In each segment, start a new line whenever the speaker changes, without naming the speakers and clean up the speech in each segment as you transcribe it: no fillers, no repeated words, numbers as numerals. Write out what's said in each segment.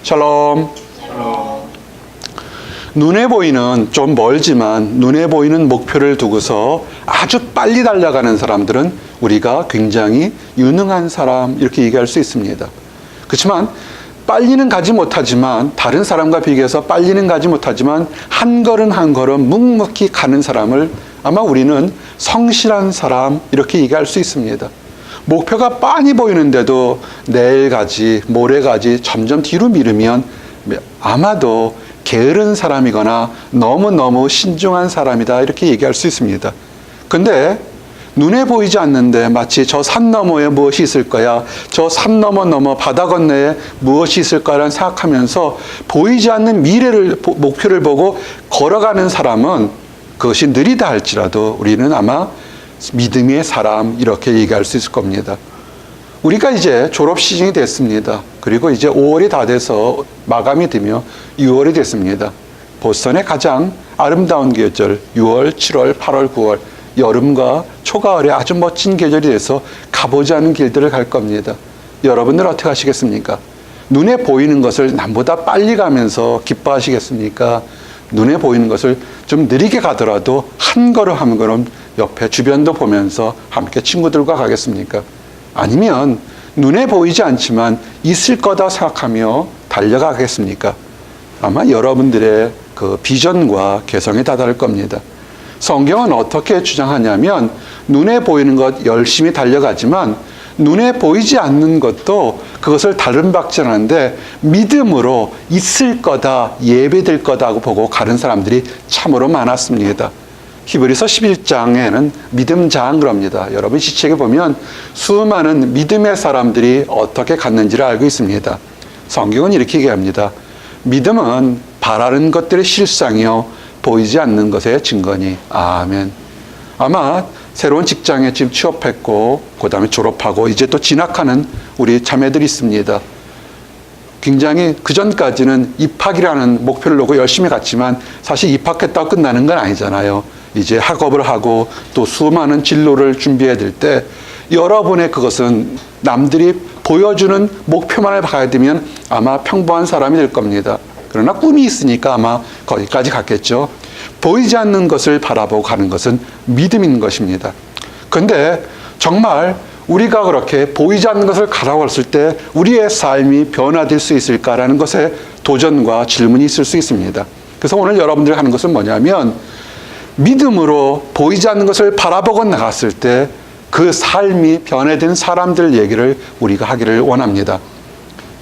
샬롬. 눈에 보이는, 좀 멀지만 눈에 보이는 목표를 두고서 아주 빨리 달려가는 사람들은 우리가 굉장히 유능한 사람, 이렇게 얘기할 수 있습니다. 그렇지만 빨리는 가지 못하지만, 다른 사람과 비교해서 빨리는 가지 못하지만 한 걸음 한 걸음 묵묵히 가는 사람을 아마 우리는 성실한 사람, 이렇게 얘기할 수 있습니다. 목표가 빤히 보이는데도 내일 가지, 모레 가지 점점 뒤로 미루면 아마도 게으른 사람이거나 너무너무 신중한 사람이다, 이렇게 얘기할 수 있습니다. 근데 눈에 보이지 않는데 마치 저 산 너머에 무엇이 있을 거야, 저 산 넘어 바다 건너에 무엇이 있을 거라는 생각하면서 보이지 않는 미래를, 목표를 보고 걸어가는 사람은 그것이 느리다 할지라도 우리는 아마 믿음의 사람, 이렇게 얘기할 수 있을 겁니다. 우리가 이제 졸업 시즌이 됐습니다. 그리고 이제 5월이 다 돼서 마감이 되며 6월이 됐습니다. 보스턴의 가장 아름다운 계절 6월, 7월, 8월, 9월, 여름과 초가을에 아주 멋진 계절이 돼서 가보지 않은 길들을 갈 겁니다. 여러분들 어떻게 하시겠습니까? 눈에 보이는 것을 남보다 빨리 가면서 기뻐하시겠습니까? 눈에 보이는 것을 좀 느리게 가더라도 한 걸음 한 걸음 옆에 주변도 보면서 함께 친구들과 가겠습니까? 아니면 눈에 보이지 않지만 있을 거다 생각하며 달려가겠습니까? 아마 여러분들의 그 비전과 개성이 다 다를 겁니다. 성경은 어떻게 주장하냐면 눈에 보이는 것 열심히 달려가지만 눈에 보이지 않는 것도 그것을 다른 박질하는데 믿음으로 있을 거다, 예배될 거다 하고 보고 가는 사람들이 참으로 많았습니다. 히브리서 11장에는 믿음장 그럽니다. 여러분 시책에 보면 수많은 믿음의 사람들이 어떻게 갔는지를 알고 있습니다. 성경은 이렇게 얘기합니다. 믿음은 바라는 것들의 실상이요 보이지 않는 것의 증거니. 아멘. 아마 새로운 직장에 지금 취업했고 그 다음에 졸업하고 이제 또 진학하는 우리 자매들이 있습니다. 굉장히 그전까지는 입학이라는 목표를 놓고 열심히 갔지만 사실 입학했다고 끝나는 건 아니잖아요. 이제 학업을 하고 또 수많은 진로를 준비해야 될 때 여러분의 그것은 남들이 보여주는 목표만을 봐야 되면 아마 평범한 사람이 될 겁니다. 그러나 꿈이 있으니까 아마 거기까지 갔겠죠. 보이지 않는 것을 바라보고 가는 것은 믿음인 것입니다. 그런데 정말 우리가 그렇게 보이지 않는 것을 가라고 했을 때 우리의 삶이 변화될 수 있을까라는 것에 도전과 질문이 있을 수 있습니다. 그래서 오늘 여러분들이 하는 것은 뭐냐면 믿음으로 보이지 않는 것을 바라보고 나갔을 때 그 삶이 변화된 사람들 얘기를 우리가 하기를 원합니다.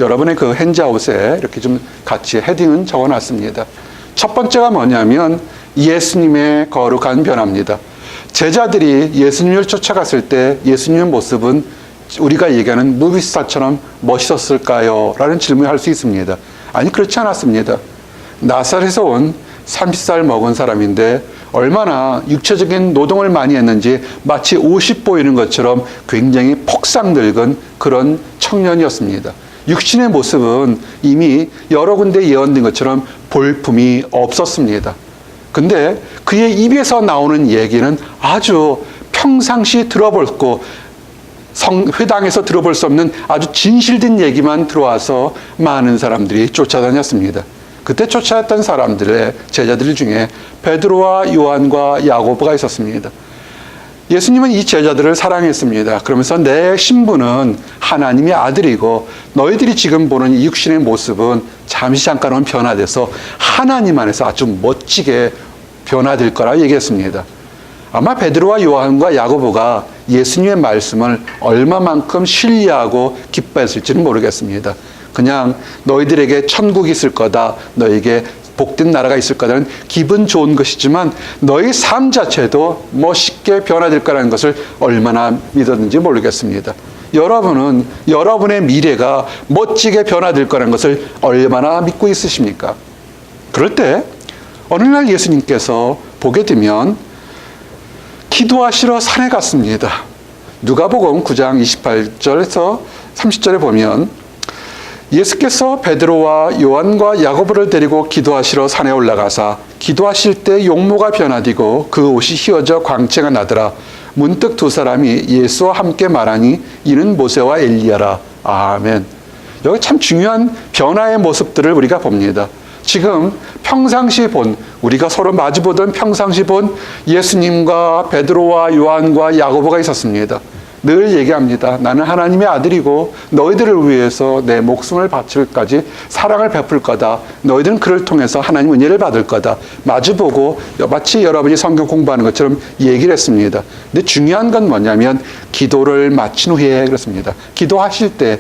여러분의 그 핸즈아웃에 이렇게 좀 같이 헤딩은 적어놨습니다. 첫 번째가 뭐냐면 예수님의 거룩한 변화입니다. 제자들이 예수님을 쫓아갔을 때 예수님의 모습은 우리가 얘기하는 무비스타처럼 멋있었을까요? 라는 질문을 할 수 있습니다. 아니, 그렇지 않았습니다. 나사렛에서 온 30살 먹은 사람인데 얼마나 육체적인 노동을 많이 했는지 마치 50 보이는 것처럼 굉장히 폭삭 늙은 그런 청년이었습니다. 육신의 모습은 이미 여러 군데 예언된 것처럼 볼품이 없었습니다. 근데 그의 입에서 나오는 얘기는 아주 평상시 들어볼고 회당에서 들어볼 수 없는 아주 진실된 얘기만 들어와서 많은 사람들이 쫓아다녔습니다. 그때 쫓아왔던 사람들의 제자들 중에 베드로와 요한과 야고보가 있었습니다. 예수님은 이 제자들을 사랑했습니다. 그러면서 내 신분은 하나님의 아들이고 너희들이 지금 보는 이 육신의 모습은 잠시 잠깐은 변화돼서 하나님 안에서 아주 멋지게 변화될 거라 얘기했습니다. 아마 베드로와 요한과 야고보가 예수님의 말씀을 얼마만큼 신뢰하고 기뻐했을지는 모르겠습니다. 그냥 너희들에게 천국이 있을 거다, 너에게 복된 나라가 있을 거다는 기분 좋은 것이지만 너희 삶 자체도 멋있게 변화될 거라는 것을 얼마나 믿었는지 모르겠습니다. 여러분은 여러분의 미래가 멋지게 변화될 거라는 것을 얼마나 믿고 있으십니까? 그럴 때 어느 날 예수님께서 보게 되면 기도하시러 산에 갔습니다. 누가복음 9장 28절에서 30절에 보면 예수께서 베드로와 요한과 야고보를 데리고 기도하시러 산에 올라가사 기도하실 때 용모가 변화되고 그 옷이 휘어져 광채가 나더라. 문득 두 사람이 예수와 함께 말하니 이는 모세와 엘리야라. 아멘. 여기 참 중요한 변화의 모습들을 우리가 봅니다. 지금 평상시 우리가 서로 마주보던 평상시 본 예수님과 베드로와 요한과 야고보가 있었습니다. 늘 얘기합니다. 나는 하나님의 아들이고 너희들을 위해서 내 목숨을 바칠까지 사랑을 베풀 거다. 너희들은 그를 통해서 하나님 은혜를 받을 거다. 마주보고 마치 여러분이 성경 공부하는 것처럼 얘기를 했습니다. 근데 중요한 건 뭐냐면 기도를 마친 후에 그렇습니다. 기도하실 때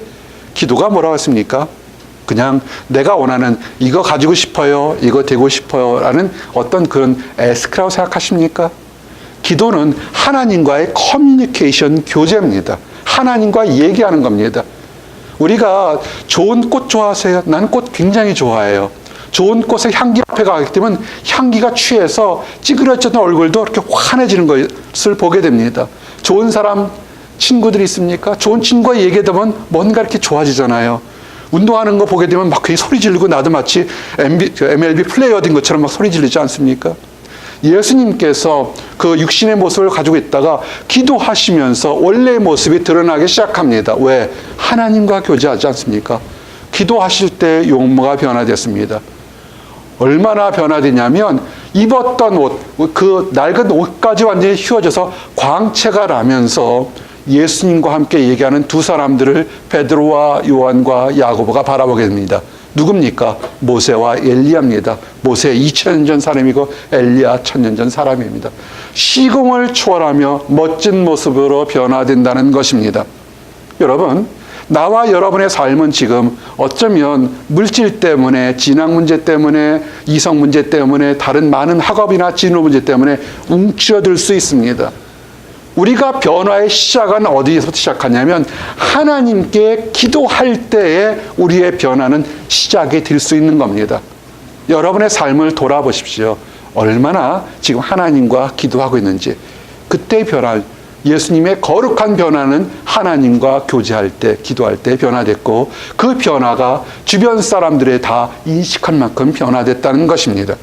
기도가 뭐라고 했습니까? 그냥 내가 원하는 이거 가지고 싶어요. 이거 되고 싶어요. 라는 어떤 그런 에스크라고 생각하십니까? 기도는 하나님과의 커뮤니케이션 교제입니다. 하나님과 얘기하는 겁니다. 우리가 좋은 꽃 좋아하세요? 난 꽃 굉장히 좋아해요. 좋은 꽃의 향기 앞에 가게 되면 향기가 취해서 찌그러졌던 얼굴도 이렇게 환해지는 것을 보게 됩니다. 좋은 사람, 친구들이 있습니까? 좋은 친구와 얘기하다 보면 뭔가 이렇게 좋아지잖아요. 운동하는 거 보게 되면 막 괜히 소리 지르고 나도 마치 MLB 플레이어 된 것처럼 막 소리 지르지 않습니까? 예수님께서 그 육신의 모습을 가지고 있다가 기도하시면서 원래의 모습이 드러나기 시작합니다. 왜? 하나님과 교제하지 않습니까? 기도하실 때 용모가 변화됐습니다. 얼마나 변화되냐면 입었던 옷, 그 낡은 옷까지 완전히 휘어져서 광채가 나면서 예수님과 함께 얘기하는 두 사람들을 베드로와 요한과 야고보가 바라보게 됩니다. 누굽니까? 모세와 엘리야입니다. 모세 2000년 전 사람이고 엘리야 1000년 전 사람입니다. 시공을 초월하며 멋진 모습으로 변화된다는 것입니다. 여러분, 나와 여러분의 삶은 지금 어쩌면 물질 때문에, 진학 문제 때문에, 이성 문제 때문에, 다른 많은 학업이나 진로 문제 때문에 움츠러들 수 있습니다. 우리가 변화의 시작은 어디에서 시작하냐면 하나님께 기도할 때에 우리의 변화는 시작이 될 수 있는 겁니다. 여러분의 삶을 돌아보십시오. 얼마나 지금 하나님과 기도하고 있는지. 그때의 변화, 예수님의 거룩한 변화는 하나님과 교제할 때, 기도할 때 변화됐고 그 변화가 주변 사람들에 다 인식한 만큼 변화됐다는 것입니다.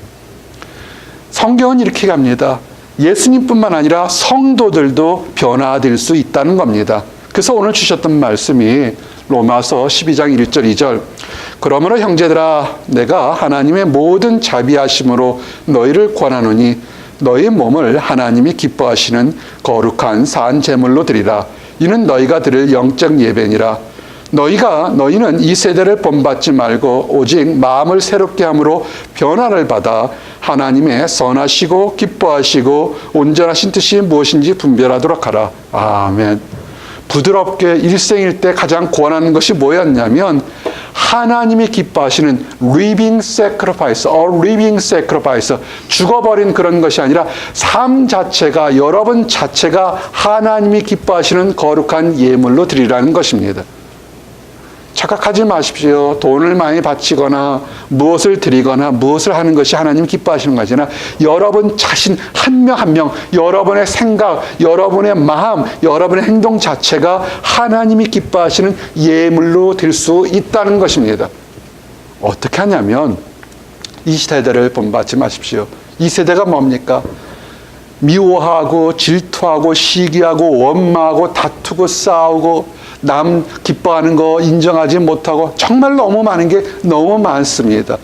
성경은 이렇게 갑니다. 예수님뿐만 아니라 성도들도 변화될 수 있다는 겁니다. 그래서 오늘 주셨던 말씀이 로마서 12장 1절 2절 그러므로 형제들아 내가 하나님의 모든 자비하심으로 너희를 권하노니 너희 몸을 하나님이 기뻐하시는 거룩한 산 제물로 드리라. 이는 너희가 드릴 영적 예배니라. 너희는 이 세대를 본받지 말고 오직 마음을 새롭게 함으로 변화를 받아 하나님의 선하시고 기뻐하시고 온전하신 뜻이 무엇인지 분별하도록 하라. 아멘. 부드럽게 일생일 때 가장 권하는 것이 뭐였냐면 하나님이 기뻐하시는 living sacrifice, living sacrifice, 죽어버린 그런 것이 아니라 삶 자체가, 여러분 자체가 하나님이 기뻐하시는 거룩한 예물로 드리라는 것입니다. 착각하지 마십시오. 돈을 많이 바치거나 무엇을 드리거나 무엇을 하는 것이 하나님 기뻐하시는 것이 아니라 여러분 자신 한 명 한 명, 여러분의 생각, 여러분의 마음, 여러분의 행동 자체가 하나님이 기뻐하시는 예물로 될 수 있다는 것입니다. 어떻게 하냐면 이 세대를 본받지 마십시오. 이 세대가 뭡니까? 미워하고 질투하고 시기하고 원망하고 다투고 싸우고 남 기뻐하는 거 인정하지 못하고 정말 너무 많은 게 너무 많습니다.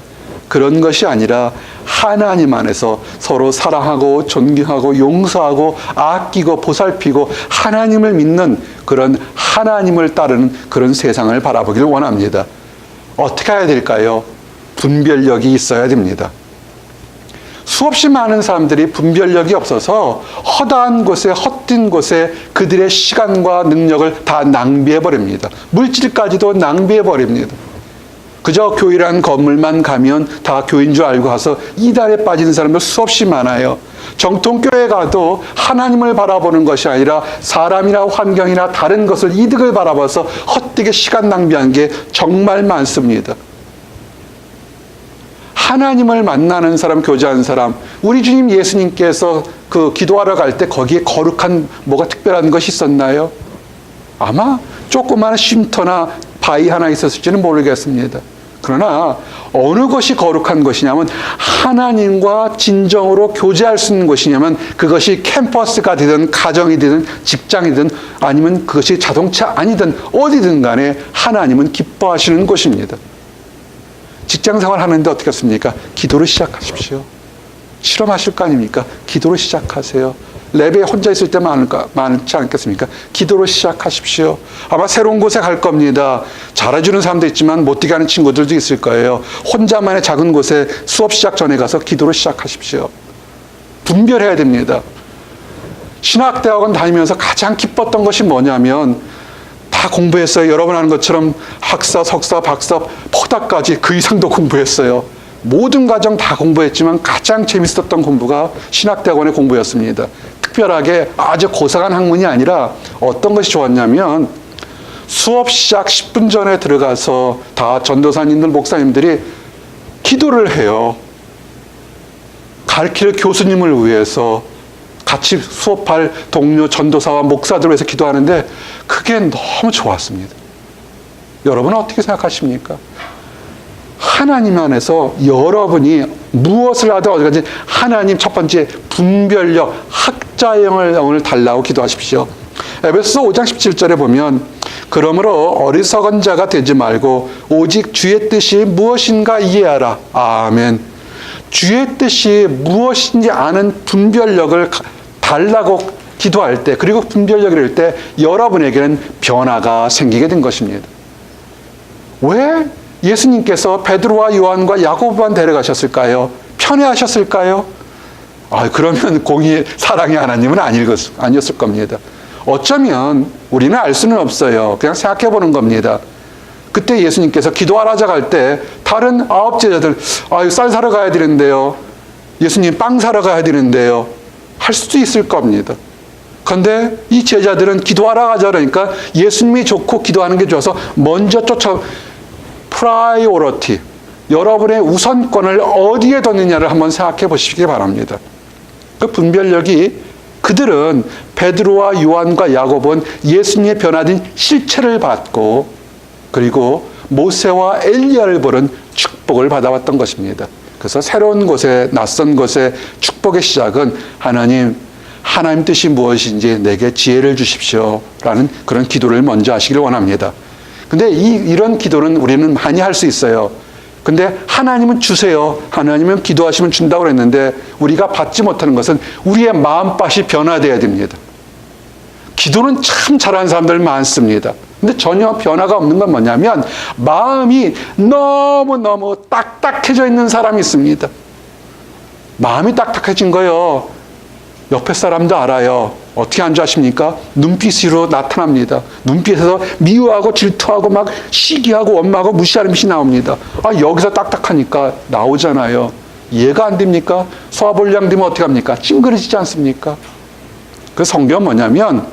그런 것이 아니라 하나님 안에서 서로 사랑하고 존경하고 용서하고 아끼고 보살피고 하나님을 믿는 그런 하나님을 따르는 그런 세상을 바라보기를 원합니다. 어떻게 해야 될까요? 분별력이 있어야 됩니다. 수없이 많은 사람들이 분별력이 없어서 허다한 곳에 헛된 곳에 그들의 시간과 능력을 다 낭비해버립니다. 물질까지도 낭비해버립니다. 그저 교회라는 건물만 가면 다 교인 줄 알고 가서 이단에 빠지는 사람들 수없이 많아요. 정통교회 가도 하나님을 바라보는 것이 아니라 사람이나 환경이나 다른 것을 이득을 바라봐서 헛되게 시간 낭비한 게 정말 많습니다. 하나님을 만나는 사람, 교제하는 사람, 우리 주님 예수님께서 그 기도하러 갈 때 거기에 거룩한 뭐가 특별한 것이 있었나요? 아마 조그마한 쉼터나 바위 하나 있었을지는 모르겠습니다. 그러나 어느 것이 거룩한 것이냐면 하나님과 진정으로 교제할 수 있는 것이냐면 그것이 캠퍼스가 되든 가정이 되든 직장이든 아니면 그것이 자동차 아니든 어디든 간에 하나님은 기뻐하시는 것입니다. 직장생활 하는데 어떻게 했습니까? 기도로 시작하십시오. 실험하실 거 아닙니까? 기도로 시작하세요. 랩에 혼자 있을 때 많지 않겠습니까? 기도로 시작하십시오. 아마 새로운 곳에 갈 겁니다. 잘해주는 사람도 있지만 못 뛰게 하는 친구들도 있을 거예요. 혼자만의 작은 곳에 수업 시작 전에 가서 기도로 시작하십시오. 분별해야 됩니다. 신학대학원 다니면서 가장 기뻤던 것이 뭐냐면 다 공부했어요. 여러분 하는 것처럼 학사, 석사, 박사, 포닥까지 그 이상도 공부했어요. 모든 과정 다 공부했지만 가장 재밌었던 공부가 신학대학원의 공부였습니다. 특별하게 아주 고상한 학문이 아니라 어떤 것이 좋았냐면 수업 시작 10분 전에 들어가서 다 전도사님들, 목사님들이 기도를 해요. 가르칠 교수님을 위해서 같이 수업할 동료 전도사와 목사들을 위해서 기도하는데 그게 너무 좋았습니다. 여러분은 어떻게 생각하십니까? 하나님 안에서 여러분이 무엇을 하든 어디까지 하나님 첫 번째 분별력, 학자의 영을 달라고 기도하십시오. 에베소서 5장 17절에 보면 그러므로 어리석은 자가 되지 말고 오직 주의 뜻이 무엇인가 이해하라. 아멘. 주의 뜻이 무엇인지 아는 분별력을 달라고 기도할 때 그리고 분별력을 이룰 때 여러분에게는 변화가 생기게 된 것입니다. 왜 예수님께서 베드로와 요한과 야고보만 데려가셨을까요? 편애하셨을까요? 그러면 공의 사랑의 하나님은 아니었을 겁니다. 어쩌면 우리는 알 수는 없어요. 그냥 생각해 보는 겁니다. 그때 예수님께서 기도하라자 갈 때 다른 9 제자들 쌀 사러 가야 되는데요. 예수님 빵 사러 가야 되는데요. 할 수도 있을 겁니다. 그런데 이 제자들은 기도하라 가자 그러니까 예수님이 좋고 기도하는 게 좋아서 먼저 프라이오리티, 여러분의 우선권을 어디에 뒀느냐를 한번 생각해 보시기 바랍니다. 그 분별력이 그들은 베드로와 요한과 야고보는 예수님의 변화된 실체를 받고 그리고 모세와 엘리야를 보는 축복을 받아왔던 것입니다. 그래서 새로운 곳에 낯선 곳에 축복의 시작은 하나님 뜻이 무엇인지 내게 지혜를 주십시오 라는 그런 기도를 먼저 하시길 원합니다. 근데 이런 기도는 우리는 많이 할 수 있어요. 근데 하나님은 주세요. 하나님은 기도하시면 준다고 그랬는데 우리가 받지 못하는 것은 우리의 마음밭이 변화되어야 됩니다. 기도는 참 잘하는 사람들 많습니다. 근데 전혀 변화가 없는 건 뭐냐면 마음이 너무너무 딱딱해져 있는 사람이 있습니다. 마음이 딱딱해진 거요. 옆에 사람도 알아요. 어떻게 안 좋아하십니까? 눈빛으로 나타납니다. 눈빛에서 미워하고 질투하고 막 시기하고 원망하고 무시하는 빛이 나옵니다. 여기서 딱딱하니까 나오잖아요. 이해가 안 됩니까? 소화불량 되면 어떻게 합니까? 찡그러지지 않습니까? 그 성경은 뭐냐면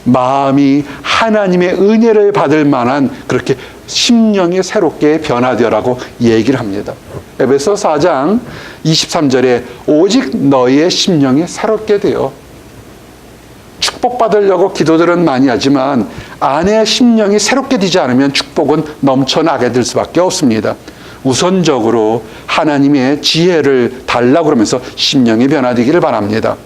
마음이 하나님의 은혜를 받을 만한 그렇게 심령이 새롭게 변화되라고 얘기를 합니다. 에베소 4장 23절에 오직 너희의 심령이 새롭게 되어 축복받으려고 기도들은 많이 하지만 안의 심령이 새롭게 되지 않으면 축복은 넘쳐나게 될 수밖에 없습니다. 우선적으로 하나님의 지혜를 달라고 그러면서 심령이 변화되기를 바랍니다.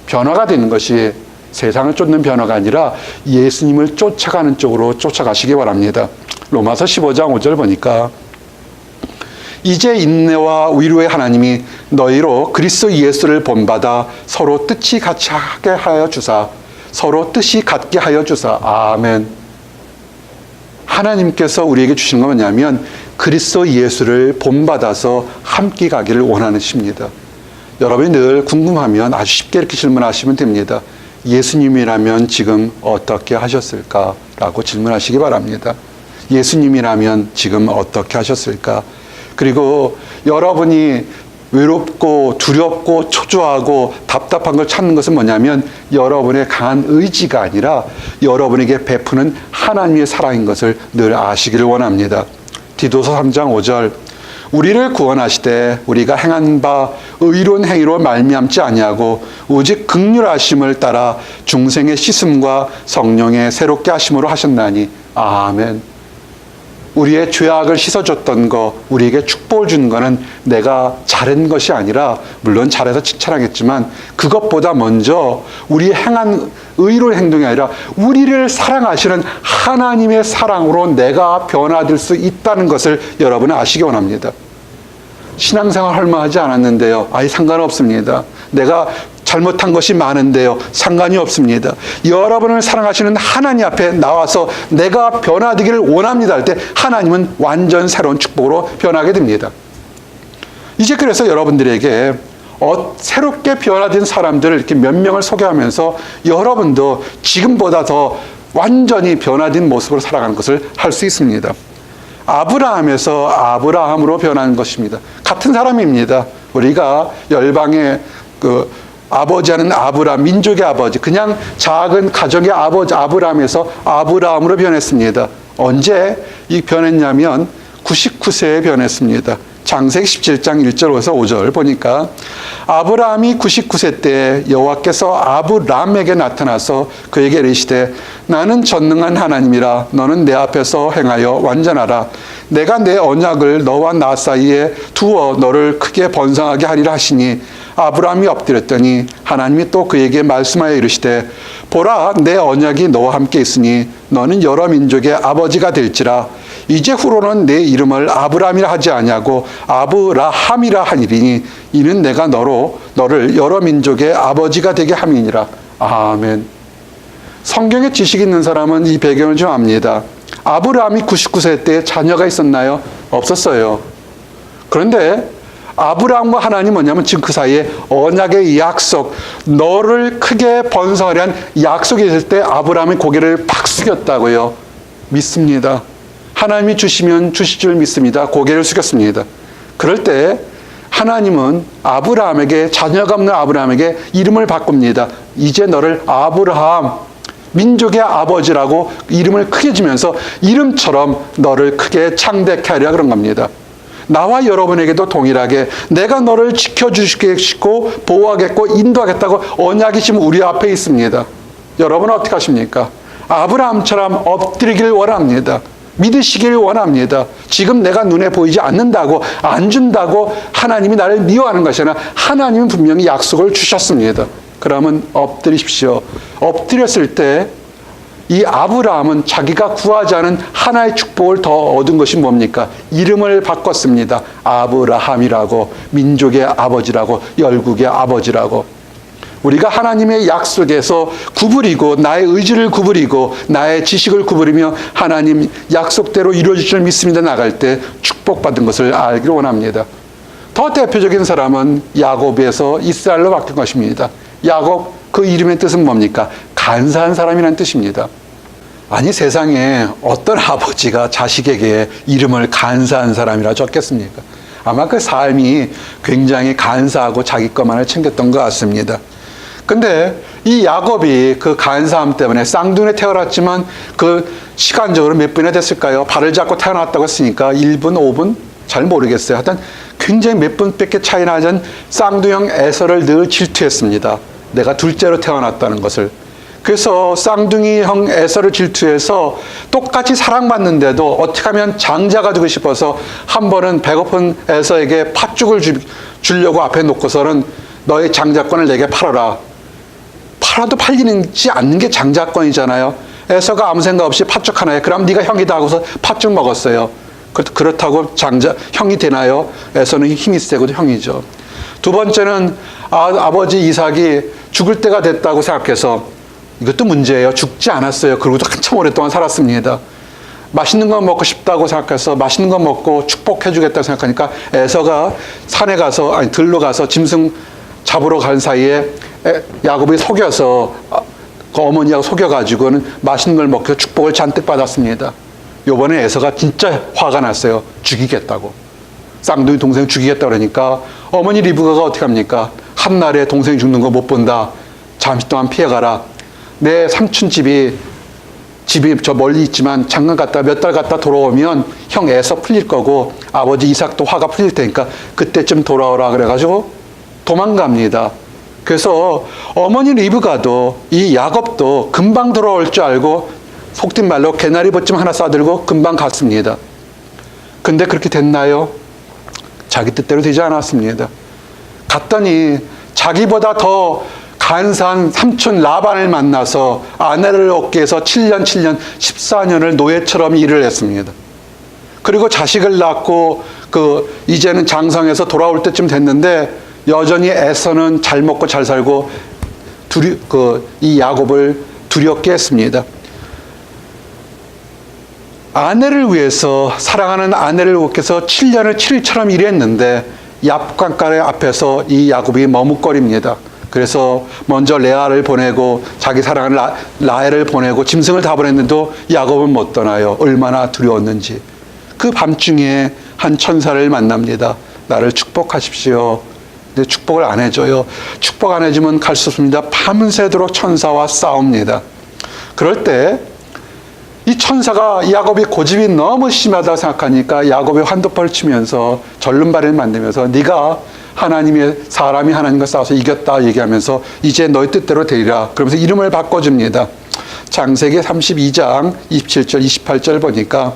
변화가 되는 것이 세상을 쫓는 변화가 아니라 예수님을 쫓아가는 쪽으로 쫓아가시기 바랍니다. 로마서 15장 5절 보니까 이제 인내와 위로의 하나님이 너희로 그리스도 예수를 본받아 서로 뜻이 같이 하게 하여 주사 서로 뜻이 같게 하여 주사. 아멘. 하나님께서 우리에게 주신 건 뭐냐면 그리스도 예수를 본받아서 함께 가기를 원하십니다. 여러분이 늘 궁금하면 아주 쉽게 이렇게 질문하시면 됩니다. 예수님이라면 지금 어떻게 하셨을까? 라고 질문하시기 바랍니다. 예수님이라면 지금 어떻게 하셨을까? 그리고 여러분이 외롭고 두렵고 초조하고 답답한 걸 찾는 것은 뭐냐면 여러분의 강한 의지가 아니라 여러분에게 베푸는 하나님의 사랑인 것을 늘 아시기를 원합니다. 디도서 3장 5절 우리를 구원하시되 우리가 행한 바 의로운 행위로 말미암지 아니하고 오직 긍휼하심을 따라 중생의 씻음과 성령의 새롭게 하심으로 하셨나니. 아멘. 우리의 죄악을 씻어줬던 거, 우리에게 축복을 준 거는 내가 잘한 것이 아니라, 물론 잘해서 칭찬하겠지만 그것보다 먼저 우리 행한 의로의 행동이 아니라 우리를 사랑하시는 하나님의 사랑으로 내가 변화될 수 있다는 것을 여러분은 아시기 원합니다. 신앙생활 얼마 하지 않았는데요. 아예 상관없습니다. 내가 잘못한 것이 많은데요. 상관이 없습니다. 여러분을 사랑하시는 하나님 앞에 나와서 내가 변화되기를 원합니다 할 때 하나님은 완전 새로운 축복으로 변하게 됩니다. 이제 그래서 여러분들에게 새롭게 변화된 사람들을 이렇게 몇 명을 소개하면서 여러분도 지금보다 더 완전히 변화된 모습으로 살아가는 것을 할 수 있습니다. 아브라함에서 아브라함으로 변한 것입니다. 같은 사람입니다. 우리가 열방의 아버지하는 아브라함, 민족의 아버지, 그냥 작은 가정의 아버지 아브라함에서 아브라함으로 변했습니다. 언제 이 변했냐면 99세에 변했습니다. 창세기 17장 1절에서 5절 보니까 아브라함이 99세 때 여호와께서 아브라함에게 나타나서 그에게 이르시되 나는 전능한 하나님이라 너는 내 앞에서 행하여 완전하라. 내가 내 언약을 너와 나 사이에 두어 너를 크게 번성하게 하리라 하시니 아브라함이 엎드렸더니 하나님이 또 그에게 말씀하여 이르시되 보라 내 언약이 너와 함께 있으니 너는 여러 민족의 아버지가 될지라. 이제 후로는 내 이름을 아브라함이라 하지 아니하고 아브라함이라 하니니 이는 내가 너를 여러 민족의 아버지가 되게 함이니라. 아멘. 성경에 지식 있는 사람은 이 배경을 좀 압니다. 아브라함이 99세 때 자녀가 있었나요? 없었어요. 그런데 아브라함과 하나님 뭐냐면 지금 그 사이에 언약의 약속, 너를 크게 번성하려는 약속이 있을 때 아브라함이 고개를 팍 숙였다고요. 믿습니다. 하나님이 주시면 주실 줄 믿습니다. 고개를 숙였습니다. 그럴 때 하나님은 아브라함에게, 자녀가 없는 아브라함에게 이름을 바꿉니다. 이제 너를 아브라함, 민족의 아버지라고 이름을 크게 주면서 이름처럼 너를 크게 창대케 하리라 그런 겁니다. 나와 여러분에게도 동일하게 내가 너를 지켜주시겠고 보호하겠고 인도하겠다고 언약이 지금 우리 앞에 있습니다. 여러분은 어떻게 하십니까? 아브라함처럼 엎드리길 원합니다. 믿으시길 원합니다. 지금 내가 눈에 보이지 않는다고, 안 준다고 하나님이 나를 미워하는 것이 아니라 하나님은 분명히 약속을 주셨습니다. 그러면 엎드리십시오. 엎드렸을 때 이 아브라함은 자기가 구하지 않은 하나의 축복을 더 얻은 것이 뭡니까? 이름을 바꿨습니다. 아브라함이라고, 민족의 아버지라고, 열국의 아버지라고. 우리가 하나님의 약속에서 구부리고 나의 의지를 구부리고 나의 지식을 구부리며 하나님 약속대로 이루어질 줄 믿습니다 나갈 때 축복받은 것을 알기를 원합니다. 더 대표적인 사람은 야곱에서 이스라엘로 바뀐 것입니다. 야곱, 그 이름의 뜻은 뭡니까? 간사한 사람이라는 뜻입니다. 아니 세상에 어떤 아버지가 자식에게 이름을 간사한 사람이라 적겠습니까? 아마 그 삶이 굉장히 간사하고 자기 것만을 챙겼던 것 같습니다. 근데 이 야곱이 그 간사함 때문에 쌍둥이에 태어났지만 그 시간적으로 몇 분이나 됐을까요? 발을 잡고 태어났다고 했으니까 1분, 5분? 잘 모르겠어요. 하여튼 굉장히 몇 분밖에 차이 나지 않은 쌍둥이형 에서를 늘 질투했습니다. 내가 둘째로 태어났다는 것을. 그래서 쌍둥이형 에서를 질투해서 똑같이 사랑받는데도 어떻게 하면 장자가 되고 싶어서 한 번은 배고픈 에서에게 팥죽을 주려고 앞에 놓고서는 너의 장자권을 내게 팔아라. 팔아도 팔리지 않는 게 장자권이잖아요. 에서가 아무 생각 없이 팥죽 하나에 그럼 네가 형이다 하고서 팥죽 먹었어요. 그렇다고 형이 되나요? 에서는 힘이 세고도 형이죠. 두 번째는 아버지 이삭이 죽을 때가 됐다고 생각해서 이것도 문제예요. 죽지 않았어요. 그러고도 한참 오랫동안 살았습니다. 맛있는 거 먹고 싶다고 생각해서 맛있는 거 먹고 축복해 주겠다고 생각하니까 에서가 산에 가서, 들로 가서 짐승 잡으러 간 사이에 야곱이 속여서 그 어머니하고 속여가지고는 맛있는 걸 먹고 축복을 잔뜩 받았습니다. 요번에 에서가 진짜 화가 났어요. 죽이겠다고. 쌍둥이 동생 죽이겠다 그러니까 어머니 리브가가 어떻게 합니까? 한날에 동생이 죽는 거 못 본다. 잠시 동안 피해가라. 내 삼촌 집이 저 멀리 있지만 잠깐 갔다 몇 달 갔다 돌아오면 형 에서 풀릴 거고 아버지 이삭도 화가 풀릴 테니까 그때쯤 돌아오라 그래가지고 도망갑니다. 그래서 어머니 리브가도 이 야곱도 금방 돌아올 줄 알고 속된 말로 개나리 벗좀 하나 싸들고 금방 갔습니다. 근데 그렇게 됐나요? 자기 뜻대로 되지 않았습니다. 갔더니 자기보다 더 간사한 삼촌 라반을 만나서 아내를 얻기 위해서 7년 14년을 노예처럼 일을 했습니다. 그리고 자식을 낳고 이제는 장성해서 돌아올 때쯤 됐는데 여전히 에서는 잘 먹고 잘 살고 이 야곱을 두렵게 했습니다. 아내를 위해서, 사랑하는 아내를 얻기 위해서 7년을 7일처럼 일했는데 얍강가래 앞에서 이 야곱이 머뭇거립니다. 그래서 먼저 레아를 보내고 자기 사랑하는 라헬을 보내고 짐승을 다 보냈는데도 야곱은 못 떠나요. 얼마나 두려웠는지. 그 밤중에 한 천사를 만납니다. 나를 축복하십시오. 근데 축복을 안 해줘요. 축복 안 해주면 갈 수 없습니다. 밤새도록 천사와 싸웁니다. 그럴 때 이 천사가 야곱이 고집이 너무 심하다고 생각하니까 야곱의 환도포를 치면서 절름발이를 만들면서 네가 사람이 하나님과 싸워서 이겼다 얘기하면서 이제 너의 뜻대로 되리라. 그러면서 이름을 바꿔줍니다. 창세기 32장 27절 28절 보니까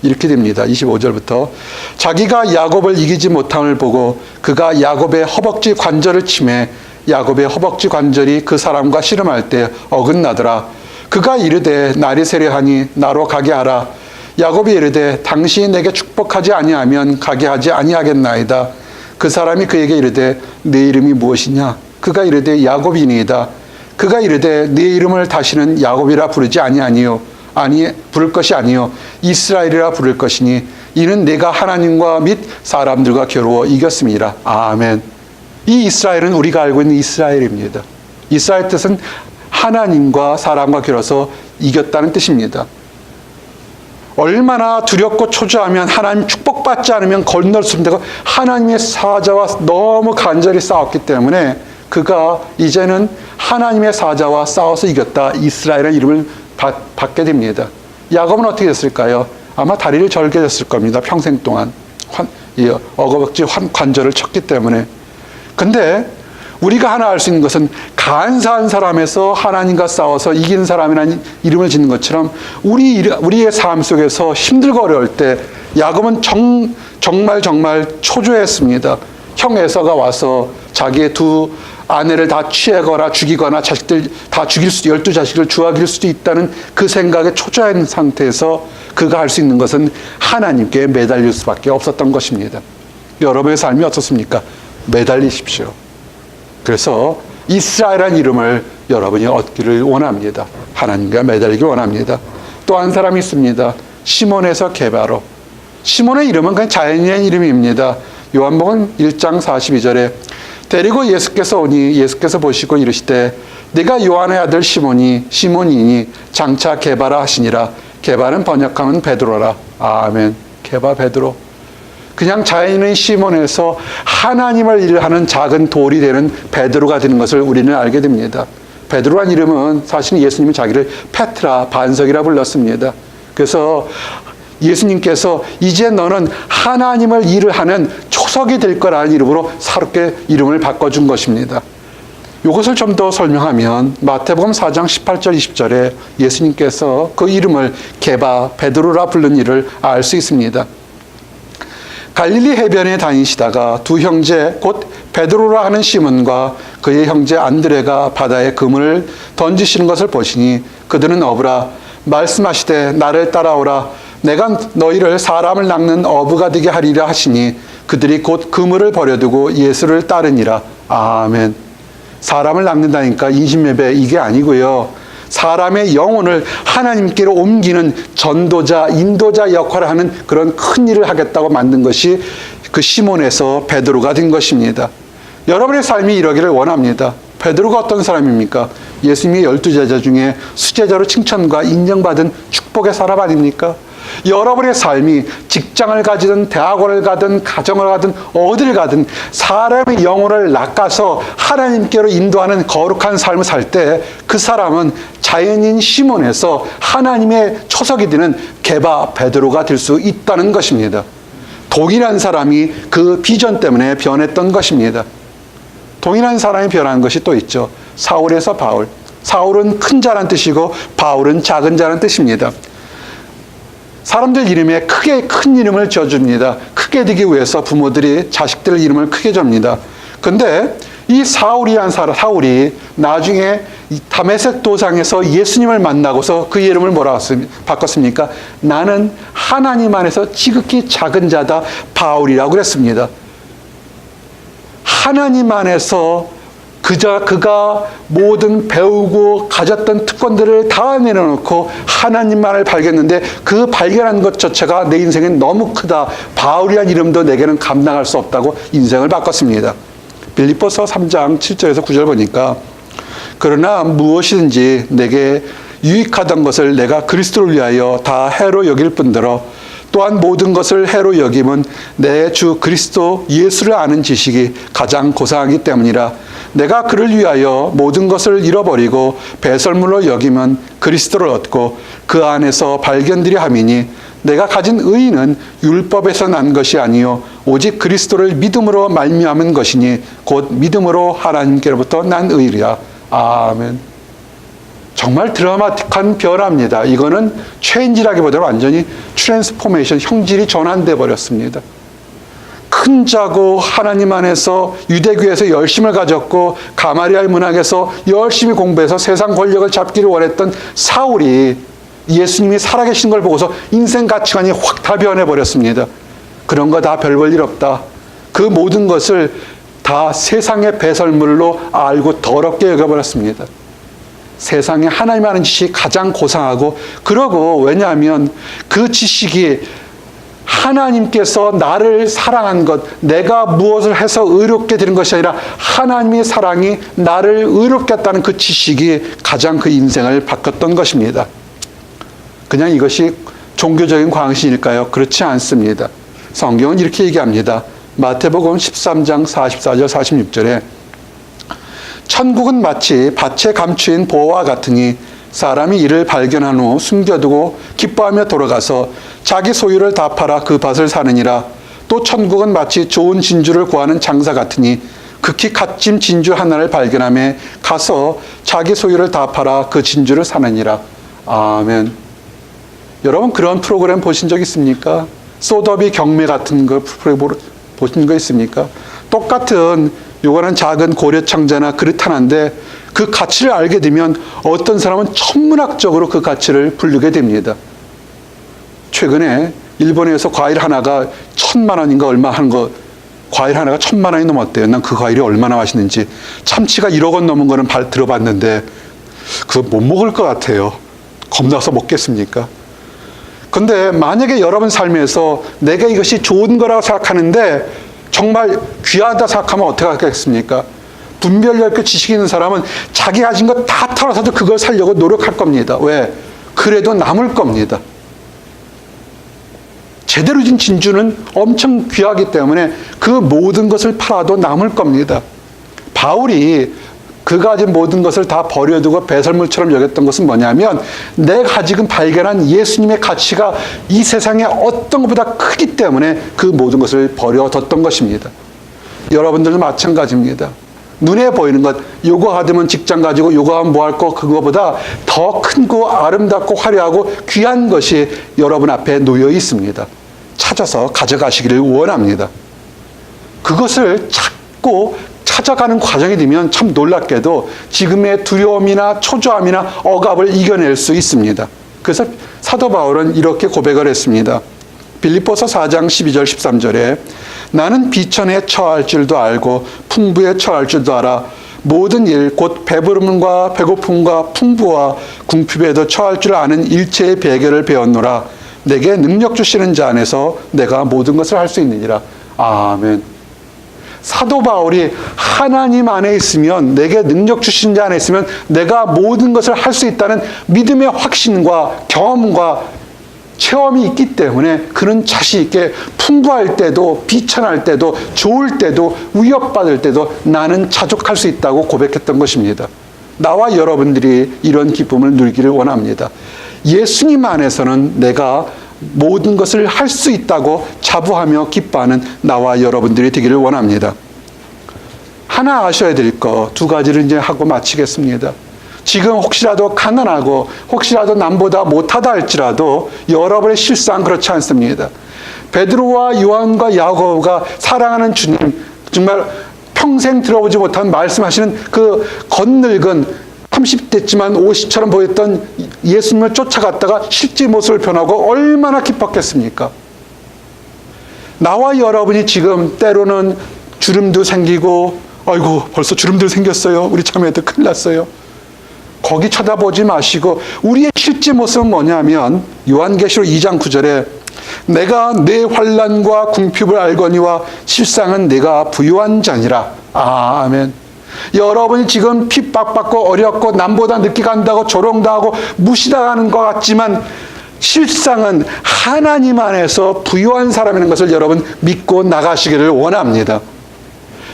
이렇게 됩니다. 25절부터 자기가 야곱을 이기지 못함을 보고 그가 야곱의 허벅지 관절을 치매 야곱의 허벅지 관절이 그 사람과 씨름할 때 어긋나더라. 그가 이르되 날이 세려하니 나로 가게 하라. 야곱이 이르되 당신이 내게 축복하지 아니하면 가게 하지 아니하겠나이다. 그 사람이 그에게 이르되 네 이름이 무엇이냐? 그가 이르되 야곱이니이다. 그가 이르되 네 이름을 다시는 야곱이라 부르지 아니하니요 부를 것이 아니요 이스라엘이라 부를 것이니 이는 내가 하나님과 및 사람들과 겨루어 이겼음이라. 아멘. 이 이스라엘은 우리가 알고 있는 이스라엘입니다. 이스라엘 뜻은 하나님과 사람과 겨뤄서 이겼다는 뜻입니다. 얼마나 두렵고 초조하면 하나님 축복받지 않으면 건널 수 없는 하나님의 사자와 너무 간절히 싸웠기 때문에 그가 이제는 하나님의 사자와 싸워서 이겼다. 이스라엘의 이름을 받게 됩니다. 야곱은 어떻게 됐을까요? 아마 다리를 절게 됐을 겁니다. 평생 동안 어거벅지 관절을 쳤기 때문에. 근데 우리가 하나 알 수 있는 것은 간사한 사람에서 하나님과 싸워서 이긴 사람이라는 이름을 짓는 것처럼 우리의 삶 속에서 힘들고 어려울 때 야곱은 정말 초조했습니다. 형 에서가 와서 자기의 두 아내를 다 취하거나 죽이거나 자식들 다 죽일 수도 12자식을 주악일 수도 있다는 그 생각에 초조한 상태에서 그가 할 수 있는 것은 하나님께 매달릴 수밖에 없었던 것입니다. 여러분의 삶이 어떻습니까? 매달리십시오. 그래서 이스라엘이라는 이름을 여러분이 얻기를 원합니다. 하나님과 매달리기 원합니다. 또 한 사람이 있습니다. 시몬에서 게바로. 시몬의 이름은 그냥 자연인 이름입니다. 요한복음 1장 42절에 데리고 예수께서 오니 예수께서 보시고 이르시되 네가 요한의 아들 시몬이니 장차 게바라 하시니라. 게바는 번역하면 베드로라. 아멘. 게바 베드로. 그냥 자연인 시몬에서 하나님을 일하는 작은 돌이 되는 베드로가 되는 것을 우리는 알게 됩니다. 베드로란 이름은 사실 예수님이 자기를 페트라, 반석이라 불렀습니다. 그래서 예수님께서 이제 너는 하나님을 일을 하는 초석이 될 거라는 이름으로 새롭게 이름을 바꿔준 것입니다. 이것을 좀 더 설명하면 마태복음 4장 18절 20절에 예수님께서 그 이름을 게바, 베드로라 부른 일을 알 수 있습니다. 갈릴리 해변에 다니시다가 두 형제 곧 베드로라 하는 시몬과 그의 형제 안드레가 바다에 그물을 던지시는 것을 보시니 그들은 어부라 말씀하시되 나를 따라오라 내가 너희를 사람을 낚는 어부가 되게 하리라 하시니 그들이 곧 그물을 버려두고 예수를 따르니라. 아멘. 사람을 낚는다니까 인신매매 이게 아니고요. 사람의 영혼을 하나님께로 옮기는 전도자, 인도자 역할을 하는 그런 큰 일을 하겠다고 만든 것이 그 시몬에서 베드로가 된 것입니다. 여러분의 삶이 이러기를 원합니다. 베드로가 어떤 사람입니까? 예수님의 12제자 중에 수제자로 칭찬과 인정받은 축복의 사람 아닙니까? 여러분의 삶이 직장을 가지든 대학원을 가든 가정을 가든 어딜 가든 사람의 영혼을 낚아서 하나님께로 인도하는 거룩한 삶을 살 때 그 사람은 자연인 시몬에서 하나님의 초석이 되는 게바 베드로가 될 수 있다는 것입니다. 동일한 사람이 그 비전 때문에 변했던 것입니다. 동일한 사람이 변한 것이 또 있죠. 사울에서 바울. 사울은 큰 자란 뜻이고 바울은 작은 자란 뜻입니다. 사람들 이름에 크게 큰 이름을 지어줍니다. 크게 되기 위해서 부모들이 자식들 이름을 크게 줍니다. 근데 이 사울이 나중에 다메섹 도상에서 예수님을 만나고서 그 이름을 뭐라고 바꿨습니까? 나는 하나님 안에서 지극히 작은 자다, 바울이라고 그랬습니다. 하나님 안에서 그가 모든 배우고 가졌던 특권들을 다 내려놓고 하나님만을 발견했는데 그 발견한 것 자체가 내 인생엔 너무 크다. 바울이라는 이름도 내게는 감당할 수 없다고 인생을 바꿨습니다. 빌립보서 3장 7절에서 9절 보니까 그러나 무엇이든지 내게 유익하던 것을 내가 그리스도를 위하여 다 해로 여길 뿐더러 또한 모든 것을 해로 여김은 내 주 그리스도 예수를 아는 지식이 가장 고상하기 때문이라. 내가 그를 위하여 모든 것을 잃어버리고 배설물로 여기면 그리스도를 얻고 그 안에서 발견들이 함이니 내가 가진 의의는 율법에서 난 것이 아니요 오직 그리스도를 믿음으로 말미암은 것이니 곧 믿음으로 하나님께로부터 난 의의라. 아멘. 정말 드라마틱한 변화입니다. 이거는 체인지라기보다는 완전히 트랜스포메이션, 형질이 전환돼 버렸습니다. 큰 자고 하나님 안에서 유대교에서 열심을 가졌고 가마리알 문학에서 열심히 공부해서 세상 권력을 잡기를 원했던 사울이 예수님이 살아계신 걸 보고서 인생 가치관이 확 다 변해버렸습니다. 그런 거 다 별 볼 일 없다. 그 모든 것을 다 세상의 배설물로 알고 더럽게 여겨버렸습니다. 세상에 하나님 아는 지식이 가장 고상하고, 그러고 왜냐하면 그 지식이 하나님께서 나를 사랑한 것, 내가 무엇을 해서 의롭게 되는 것이 아니라 하나님의 사랑이 나를 의롭게 했다는 그 지식이 가장 그 인생을 바꿨던 것입니다. 그냥 이것이 종교적인 광신일까요? 그렇지 않습니다. 성경은 이렇게 얘기합니다. 마태복음 13장 44절 46절에 천국은 마치 밭에 감추인 보화와 같으니 사람이 이를 발견한 후 숨겨두고 기뻐하며 돌아가서 자기 소유를 다 팔아 그 밭을 사느니라. 또 천국은 마치 좋은 진주를 구하는 장사 같으니 극히 갓진 진주 하나를 발견하며 가서 자기 소유를 다 팔아 그 진주를 사느니라. 아멘. 여러분 그런 프로그램 보신 적 있습니까? 소더비 경매 같은 거 보신 거 있습니까? 똑같은 요거는 작은 고려창자나 그릇 하나인데 그 가치를 알게 되면 어떤 사람은 천문학적으로 그 가치를 부르게 됩니다. 최근에 일본에서 과일 하나가 1,000만 원인가 얼마 하는 거, 과일 하나가 1,000만 원이 넘었대요. 난 그 과일이 얼마나 맛있는지. 참치가 1억 원 넘은 거는 들어봤는데 그거 못 먹을 것 같아요. 겁나서 먹겠습니까? 근데 만약에 여러분 삶에서 내가 이것이 좋은 거라고 생각하는데 정말 귀하다 생각하면 어떻게 하겠습니까? 분별력 지식이 있는 사람은 자기 가진 거 다 털어서도 그걸 살려고 노력할 겁니다. 왜? 그래도 남을 겁니다. 제대로 진 진주는 엄청 귀하기 때문에 그 모든 것을 팔아도 남을 겁니다. 바울이 그 가진 모든 것을 다 버려두고 배설물처럼 여겼던 것은 뭐냐면 내가 지금 발견한 예수님의 가치가 이 세상에 어떤 것보다 크기 때문에 그 모든 것을 버려뒀던 것입니다. 여러분들도 마찬가지입니다. 눈에 보이는 것, 요거 하면 직장 가지고 요거 하면 뭐 할 거, 그거보다 더 큰 거, 아름답고 화려하고 귀한 것이 여러분 앞에 놓여 있습니다. 찾아서 가져가시기를 원합니다. 그것을 찾고 찾아가는 과정이 되면 참 놀랍게도 지금의 두려움이나 초조함이나 억압을 이겨낼 수 있습니다. 그래서 사도 바울은 이렇게 고백을 했습니다. 빌립보서 4장 12절 13절에 나는 비천에 처할 줄도 알고 풍부에 처할 줄도 알아 모든 일 곧 배부름과 배고픔과 풍부와 궁핍에도 처할 줄 아는 일체의 비결을 배웠노라. 내게 능력 주시는 자 안에서 내가 모든 것을 할 수 있느니라. 아멘. 사도 바울이 하나님 안에 있으면, 내게 능력 주신 자 안에 있으면 내가 모든 것을 할 수 있다는 믿음의 확신과 경험과 체험이 있기 때문에 그는 자신 있게 풍부할 때도 비천할 때도 좋을 때도 위협받을 때도 나는 자족할 수 있다고 고백했던 것입니다. 나와 여러분들이 이런 기쁨을 누리기를 원합니다. 예수님 안에서는 내가 모든 것을 할 수 있다고 자부하며 기뻐하는 나와 여러분들이 되기를 원합니다. 하나 아셔야 될 거 두 가지를 이제 하고 마치겠습니다. 지금 혹시라도 가난하고 혹시라도 남보다 못하다 할지라도 여러분의 실상 그렇지 않습니다. 베드로와 요한과 야고보가 사랑하는 주님, 정말 평생 들어보지 못한 말씀하시는 그 겉늙은 30대지만 50처럼 보였던 예수님을 쫓아갔다가 실제 모습을 변하고 얼마나 기뻤겠습니까? 나와 여러분이 지금 때로는 주름도 생기고, 아이고 벌써 주름도 생겼어요. 우리 자매들 큰일 났어요. 거기 쳐다보지 마시고 우리의 실제 모습은 뭐냐면 요한계시록 2장 9절에 내가 내 환난과 궁핍을 알거니와 실상은 내가 부유한 자니라. 아멘. 여러분이 지금 핍박받고 어렵고 남보다 늦게 간다고 조롱당하고 무시당하는 것 같지만 실상은 하나님 안에서 부유한 사람이라는 것을 여러분 믿고 나가시기를 원합니다.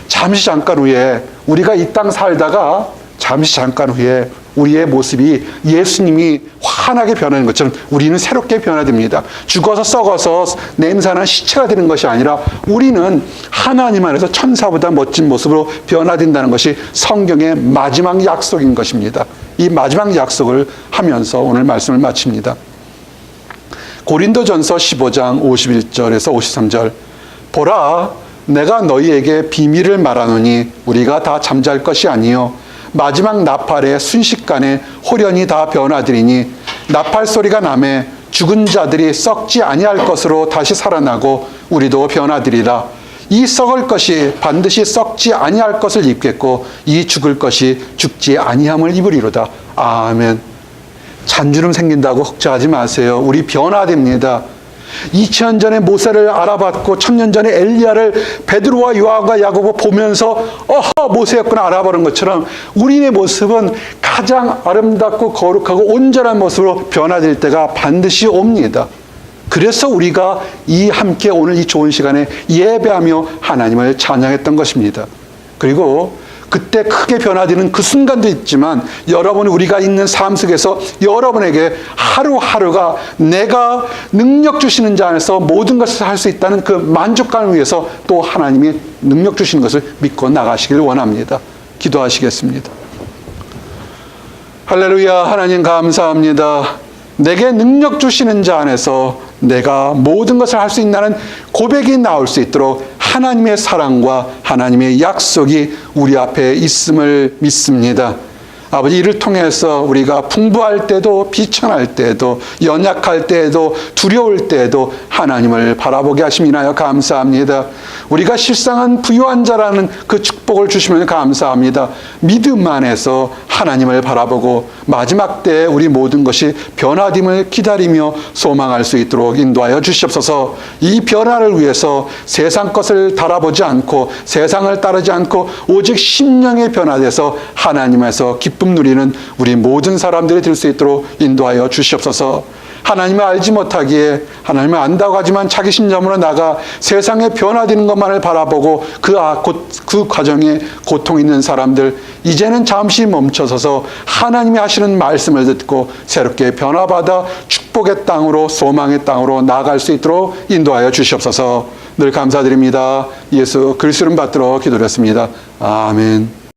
잠시 잠깐 후에 우리가 이 땅 살다가 잠시 잠깐 후에 우리의 모습이 예수님이 환하게 변하는 것처럼 우리는 새롭게 변화됩니다. 죽어서 썩어서 냄새나는 시체가 되는 것이 아니라 우리는 하나님 안에서 천사보다 멋진 모습으로 변화된다는 것이 성경의 마지막 약속인 것입니다. 이 마지막 약속을 하면서 오늘 말씀을 마칩니다. 고린도전서 15장 51절에서 53절 보라 내가 너희에게 비밀을 말하노니 우리가 다 잠잘 것이 아니요 마지막 나팔에 순식간에 홀연히 다 변화되리니 나팔 소리가 나매 죽은 자들이 썩지 아니할 것으로 다시 살아나고 우리도 변화되리라. 이 썩을 것이 반드시 썩지 아니할 것을 입겠고 이 죽을 것이 죽지 아니함을 입으리로다. 아멘. 잔주름 생긴다고 걱정하지 마세요. 우리 변화됩니다. 2000년 전에 모세를 알아봤고 1000년 전에 엘리야를 베드로와 요한과 야고보 보면서 모세였구나 알아보는 것처럼 우리의 모습은 가장 아름답고 거룩하고 온전한 모습으로 변화될 때가 반드시 옵니다. 그래서 우리가 함께 오늘 이 좋은 시간에 예배하며 하나님을 찬양했던 것입니다. 그리고 그때 크게 변화되는 그 순간도 있지만 여러분 우리가 있는 삶 속에서 여러분에게 하루하루가 내가 능력 주시는 자 안에서 모든 것을 할 수 있다는 그 만족감을 위해서 또 하나님이 능력 주시는 것을 믿고 나가시길 원합니다. 기도하시겠습니다. 할렐루야. 하나님 감사합니다. 내게 능력 주시는 자 안에서 내가 모든 것을 할 수 있다는 고백이 나올 수 있도록 하나님의 사랑과 하나님의 약속이 우리 앞에 있음을 믿습니다. 아버지 이를 통해서 우리가 풍부할 때도 비천할 때도 연약할 때도 두려울 때도 하나님을 바라보게 하심이 인하여 감사합니다. 우리가 실상은 부유한 자라는 그 축복을 주시면 감사합니다. 믿음 안에서 하나님을 바라보고 마지막 때에 우리 모든 것이 변화됨을 기다리며 소망할 수 있도록 인도하여 주시옵소서. 이 변화를 위해서 세상 것을 달아보지 않고 세상을 따르지 않고 오직 심령의 변화돼서 하나님에서 기쁨 누리는 우리 모든 사람들이 될 수 있도록 인도하여 주시옵소서. 하나님을 알지 못하기에 하나님을 안다고 하지만 자기 신념으로 나가 세상에 변화되는 것만을 바라보고 그 과정에 고통 있는 사람들 이제는 잠시 멈춰서서 하나님이 하시는 말씀을 듣고 새롭게 변화받아 축복의 땅으로 소망의 땅으로 나아갈 수 있도록 인도하여 주시옵소서. 늘 감사드립니다. 예수 그리스도 이름 받들어 기도드렸습니다. 아멘.